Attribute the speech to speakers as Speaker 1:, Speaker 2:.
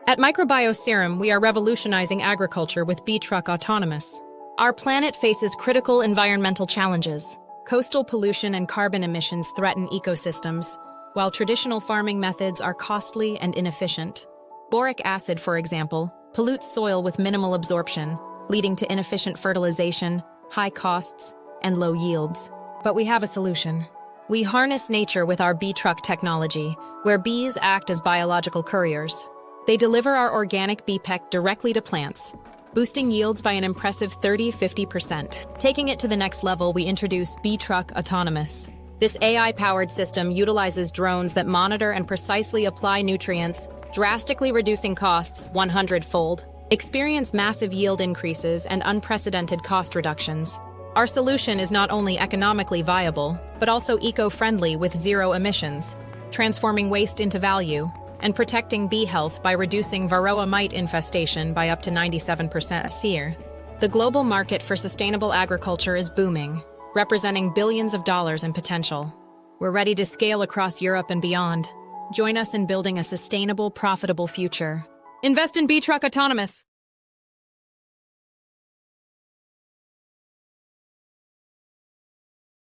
Speaker 1: At Microbiome, we are revolutionizing agriculture with BeeTruck Autonomous. Our planet faces critical environmental challenges. Coastal pollution and carbon emissions threaten ecosystems, while traditional farming methods are costly and inefficient. Boric acid, for example, pollutes soil with minimal absorption, leading to inefficient fertilization, high costs, and low yields. But we have a solution. We harness nature with our BeeTruck technology, where bees act as biological couriers. They deliver our organic B-pect directly to plants, boosting yields by an impressive 30–50%. Taking it to the next level, we introduce BeeTruck Autonomous. This AI-powered system utilizes drones that monitor and precisely apply nutrients, drastically reducing costs 100-fold. Experience massive yield increases and unprecedented cost reductions. Our solution is not only economically viable, but also eco-friendly with zero emissions, transforming waste into value and protecting bee health by reducing varroa mite infestation by up to 97% a year. The global market for sustainable agriculture is booming, representing billions of dollars in potential. We're ready to scale across Europe and beyond. Join us in building a sustainable, profitable future. Invest in BeeTruck Autonomous.